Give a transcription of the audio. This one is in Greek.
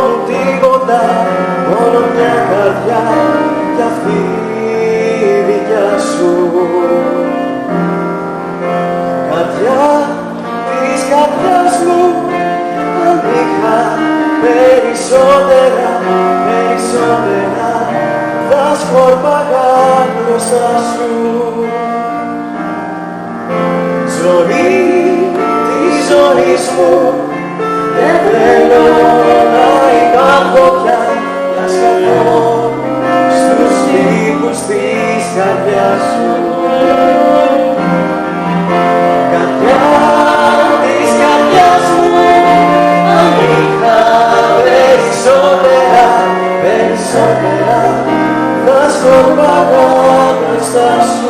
μου τίποτα, μόνο μια καρδιά κι αυτή η δικιά σου. Καρδιά της καρδιάς μου, αν είχα περισσότερα, θα σκόρπαγα μπροστά σου. Ζωή της ζωής μου, δεν θέλω να υπάρχω πια, να σκαθώ στους κήπους της καρδιάς σου. Καρδιά της καρδιάς μου, αν είχα περισσότερα, θα σκορπάγα μπροστά σου.